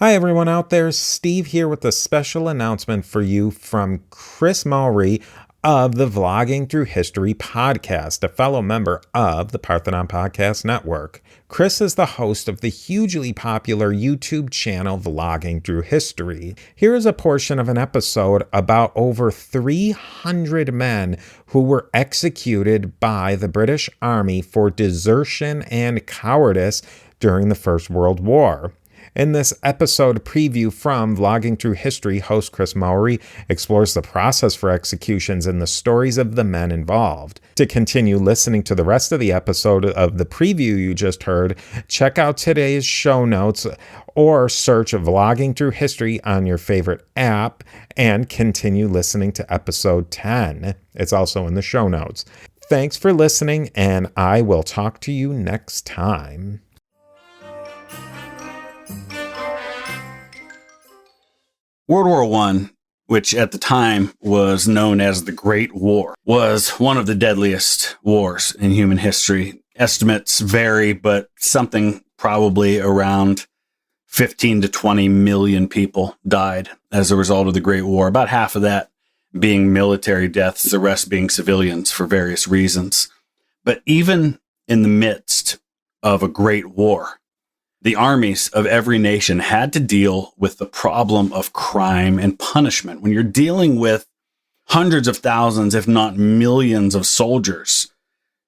Hi, everyone out there. Steve here with a special announcement for you from Chris Mowry of the Vlogging Through History podcast, a fellow member of the Parthenon Podcast Network. Chris is the host of the hugely popular YouTube channel Vlogging Through History. Here is a portion of an episode about over 300 men who were executed by the British Army for desertion and cowardice during the First World War. In this episode preview from Vlogging Through History, host Chris Mowry explores the process for executions and the stories of the men involved. To continue listening to the rest of the episode of the preview you just heard, check out today's show notes or search Vlogging Through History on your favorite app and continue listening to episode 10. It's also in the show notes. Thanks for listening, and I will talk to you next time. World War I, which at the time was known as the Great War, was one of the deadliest wars in human history. Estimates vary, but something probably around 15 to 20 million people died as a result of the Great War. About half of that being military deaths, the rest being civilians for various reasons. But even in the midst of a great war, the armies of every nation had to deal with the problem of crime and punishment. When you're dealing with hundreds of thousands, if not millions of soldiers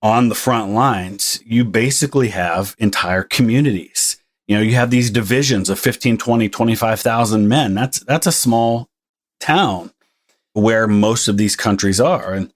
on the front lines, you basically have entire communities. You have these divisions of 15, 20, 25,000 men. That's a small town where most of these countries are. And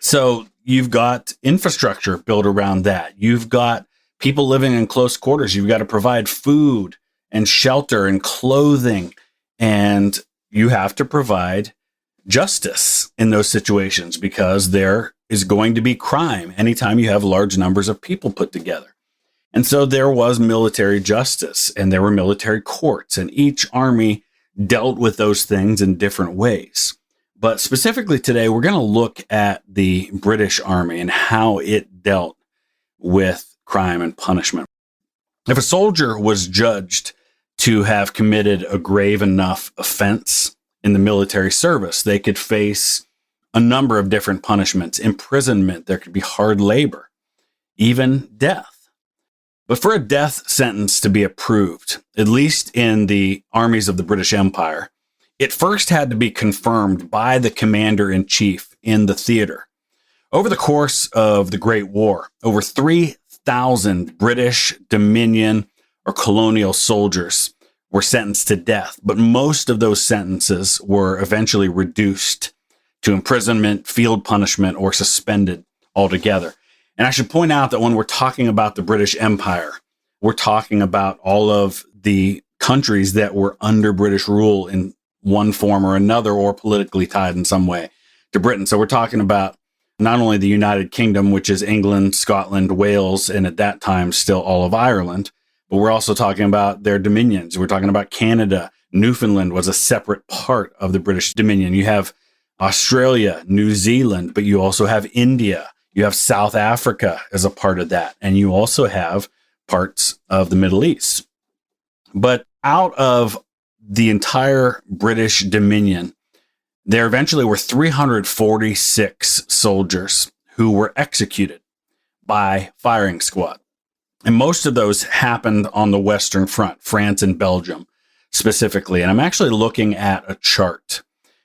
so you've got infrastructure built around that. You've got people living in close quarters. You've got to provide food and shelter and clothing, and you have to provide justice in those situations because there is going to be crime anytime you have large numbers of people put together. And so there was military justice and there were military courts, and each army dealt with those things in different ways. But specifically today, we're going to look at the British Army and how it dealt with crime and punishment. If a soldier was judged to have committed a grave enough offense in the military service, they could face a number of different punishments: imprisonment, there could be hard labor, even death. But for a death sentence to be approved, at least in the armies of the British Empire, it first had to be confirmed by the commander-in-chief in the theater. Over the course of the Great War, over 3,000 British Dominion or colonial soldiers were sentenced to death, but most of those sentences were eventually reduced to imprisonment, field punishment, or suspended altogether. And I should point out that when we're talking about the British Empire, we're talking about all of the countries that were under British rule in one form or another, or politically tied in some way to Britain. So we're talking about not only the United Kingdom, which is England, Scotland, Wales, and at that time still all of Ireland, but we're also talking about their dominions. We're talking about Canada. Newfoundland was a separate part of the British Dominion. You have Australia, New Zealand, but you also have India. You have South Africa as a part of that. And you also have parts of the Middle East. But out of the entire British Dominion, there eventually were 346 soldiers who were executed by firing squad. And most of those happened on the Western Front, France and Belgium specifically. And I'm actually looking at a chart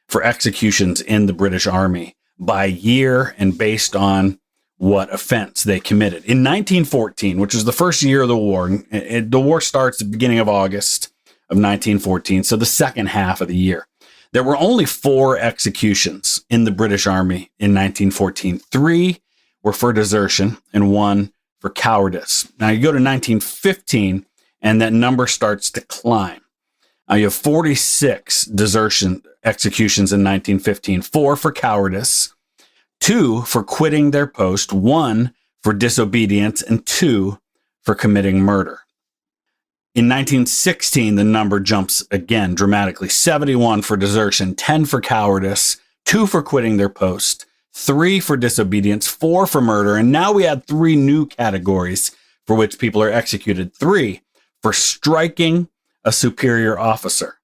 for executions in the British Army by year and based on what offense they committed. In 1914, which was the first year of the war, the war starts at the beginning of August of 1914, so the second half of the year. There were only 4 executions in the British Army in 1914. 3 were for desertion and 1 for cowardice. Now you go to 1915 and that number starts to climb. Now you have 46 desertion executions in 1915, 4 for cowardice, 2 for quitting their post, 1 for disobedience, and 2 for committing murder. In 1916, the number jumps again dramatically. 71 for desertion, 10 for cowardice, 2 for quitting their post, 3 for disobedience, 4 for murder, and now we add 3 new categories for which people are executed. 3 for striking a superior officer.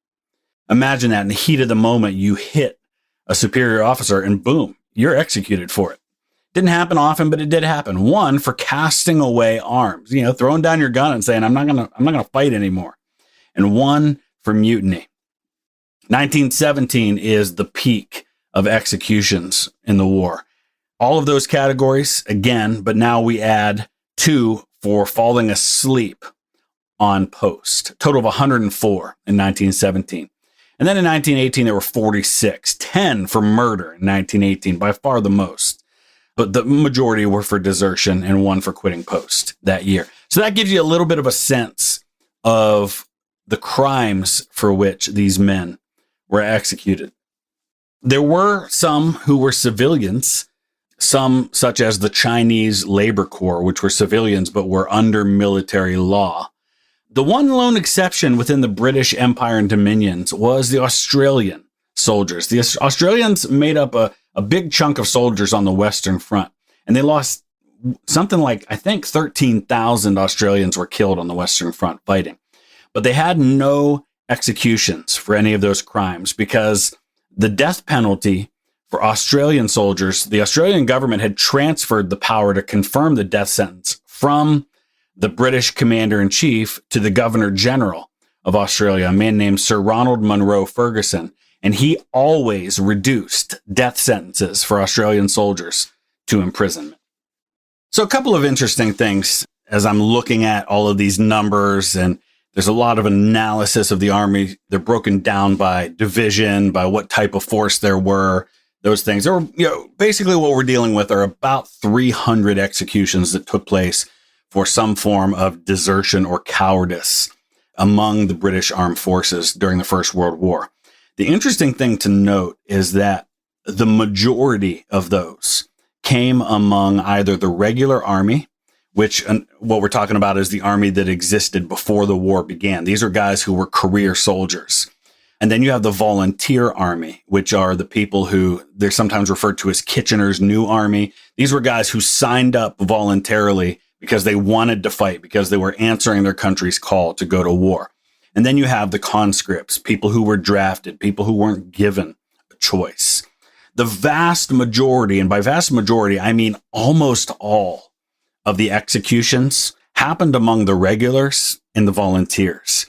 Imagine that in the heat of the moment, you hit a superior officer and boom, you're executed for it. Didn't happen often, but it did happen. One, for casting away arms, throwing down your gun and saying, I'm not going to fight anymore. And one for mutiny. 1917 is the peak of executions in the war. All of those categories again, but now we add 2 for falling asleep on post. Total of 104 in 1917. And then in 1918, there were 46, 10 for murder in 1918, by far the most. But the majority were for desertion and 1 for quitting post that year. So that gives you a little bit of a sense of the crimes for which these men were executed. There were some who were civilians, some such as the Chinese Labor Corps, which were civilians but were under military law. The one lone exception within the British Empire and Dominions was the Australian soldiers. The Australians made up a big chunk of soldiers on the Western Front, and they lost something like, I think, 13,000 Australians were killed on the Western Front fighting. But they had no executions for any of those crimes because the death penalty for Australian soldiers, the Australian government had transferred the power to confirm the death sentence from the British commander-in-chief to the governor-general of Australia, a man named Sir Ronald Munro Ferguson. And he always reduced death sentences for Australian soldiers to imprisonment. So a couple of interesting things as I'm looking at all of these numbers, and there's a lot of analysis of the Army. They're broken down by division, by what type of force there were, those things. Or, basically what we're dealing with are about 300 executions that took place for some form of desertion or cowardice among the British armed forces during the First World War. The interesting thing to note is that the majority of those came among either the regular army, which what we're talking about is the army that existed before the war began. These are guys who were career soldiers. And then you have the volunteer army, which are the people who they're sometimes referred to as Kitchener's New Army. These were guys who signed up voluntarily because they wanted to fight, because they were answering their country's call to go to war. And then you have the conscripts, people who were drafted, people who weren't given a choice. The vast majority, and by vast majority, I mean almost all of the executions happened among the regulars and the volunteers.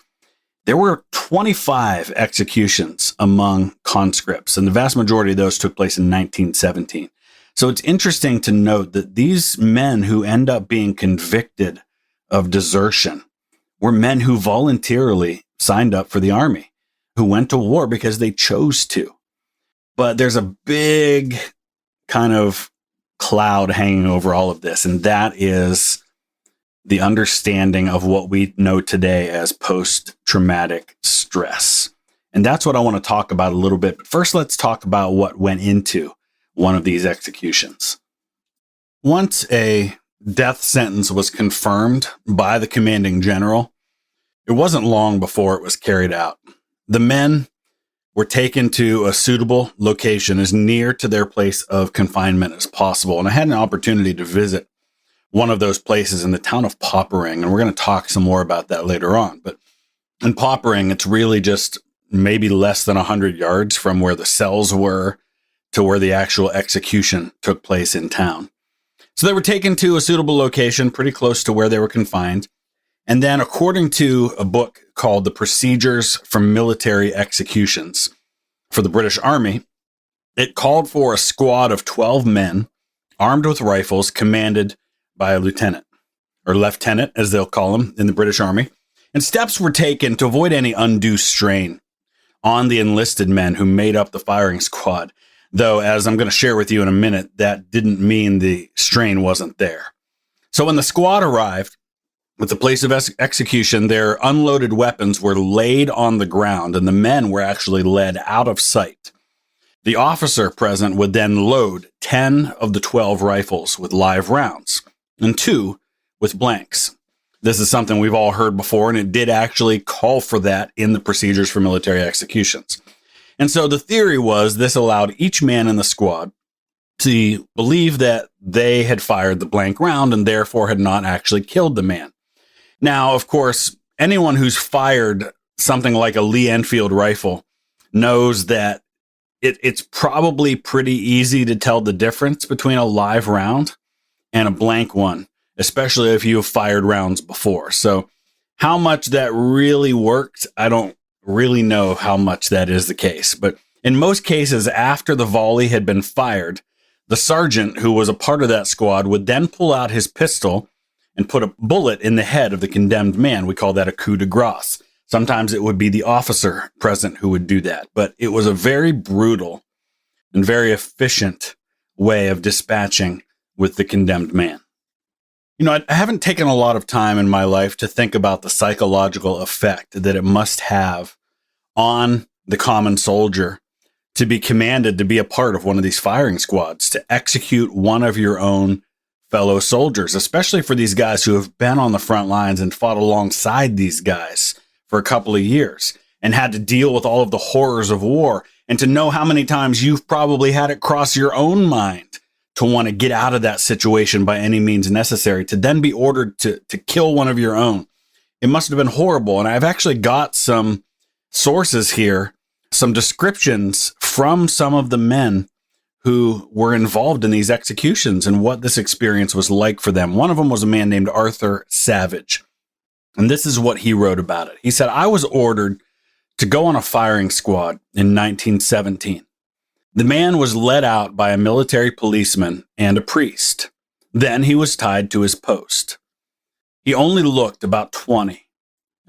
There were 25 executions among conscripts, and the vast majority of those took place in 1917. So it's interesting to note that these men who end up being convicted of desertion were men who voluntarily signed up for the army, who went to war because they chose to. But there's a big kind of cloud hanging over all of this, and that is the understanding of what we know today as post-traumatic stress. And that's what I want to talk about a little bit. But first, let's talk about what went into one of these executions. Once a death sentence was confirmed by the commanding general, it wasn't long before it was carried out. The men were taken to a suitable location as near to their place of confinement as possible. And I had an opportunity to visit one of those places in the town of Poppering, and we're going to talk some more about that later on. But in Poppering, it's really just maybe less than 100 yards from where the cells were to where the actual execution took place in town. So they were taken to a suitable location pretty close to where they were confined. And then, according to a book called The Procedures for Military Executions for the British Army, it called for a squad of 12 men armed with rifles, commanded by a lieutenant, or lieutenant, as they'll call them in the British Army. And steps were taken to avoid any undue strain on the enlisted men who made up the firing squad. Though, as I'm going to share with you in a minute, that didn't mean the strain wasn't there. So when the squad arrived at the place of execution, their unloaded weapons were laid on the ground, and the men were actually led out of sight. The officer present would then load 10 of the 12 rifles with live rounds and 2 with blanks. This is something we've all heard before, and it did actually call for that in the Procedures for Military Executions. And so the theory was this allowed each man in the squad to believe that they had fired the blank round and therefore had not actually killed the man. Now, of course, anyone who's fired something like a Lee Enfield rifle knows that it's probably pretty easy to tell the difference between a live round and a blank one, especially if you have fired rounds before. So how much that really worked, I don't really know how much that is the case. But in most cases, after the volley had been fired, the sergeant who was a part of that squad would then pull out his pistol and put a bullet in the head of the condemned man. We call that a coup de grace. Sometimes it would be the officer present who would do that. But it was a very brutal and very efficient way of dispatching with the condemned man. You know, I haven't taken a lot of time in my life to think about the psychological effect that it must have on the common soldier to be commanded to be a part of one of these firing squads, to execute one of your own fellow soldiers, especially for these guys who have been on the front lines and fought alongside these guys for a couple of years and had to deal with all of the horrors of war, and to know how many times you've probably had it cross your own mind to want to get out of that situation by any means necessary, to then be ordered to kill one of your own. It must have been horrible. And I've actually got some sources here, some descriptions from some of the men who were involved in these executions and what this experience was like for them. One of them was a man named Arthur Savage. And this is what he wrote about it. He said, "I was ordered to go on a firing squad in 1917. The man was led out by a military policeman and a priest. Then he was tied to his post. He only looked about 20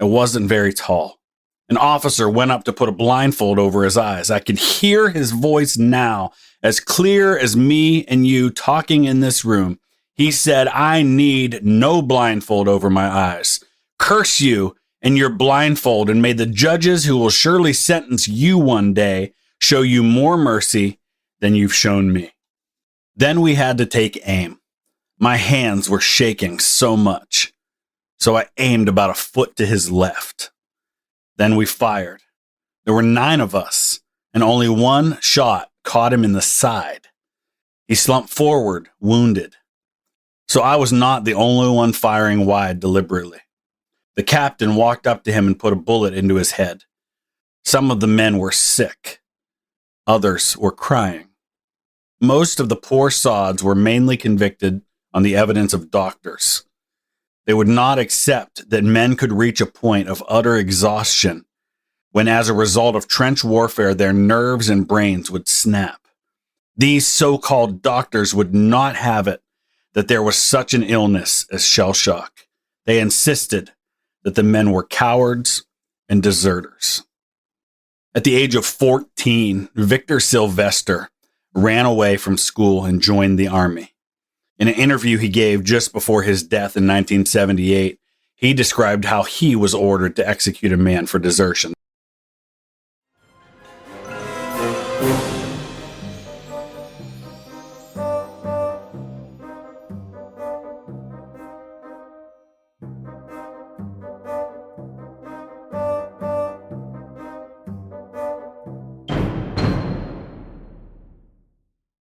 and wasn't very tall. An officer went up to put a blindfold over his eyes. I could hear his voice now, as clear as me and you talking in this room. He said, 'I need no blindfold over my eyes. Curse you and your blindfold, and may the judges who will surely sentence you one day show you more mercy than you've shown me.' Then we had to take aim. My hands were shaking so much, so I aimed about a foot to his left. Then we fired. There were 9 of us, and only one shot caught him in the side. He slumped forward, wounded. So I was not the only one firing wide deliberately. The captain walked up to him and put a bullet into his head. Some of the men were sick. Others were crying. Most of the poor sods were mainly convicted on the evidence of doctors. They would not accept that men could reach a point of utter exhaustion when, as a result of trench warfare, their nerves and brains would snap. These so-called doctors would not have it that there was such an illness as shell shock. They insisted that the men were cowards and deserters." At the age of 14, Victor Sylvester ran away from school and joined the army. In an interview he gave just before his death in 1978, he described how he was ordered to execute a man for desertion.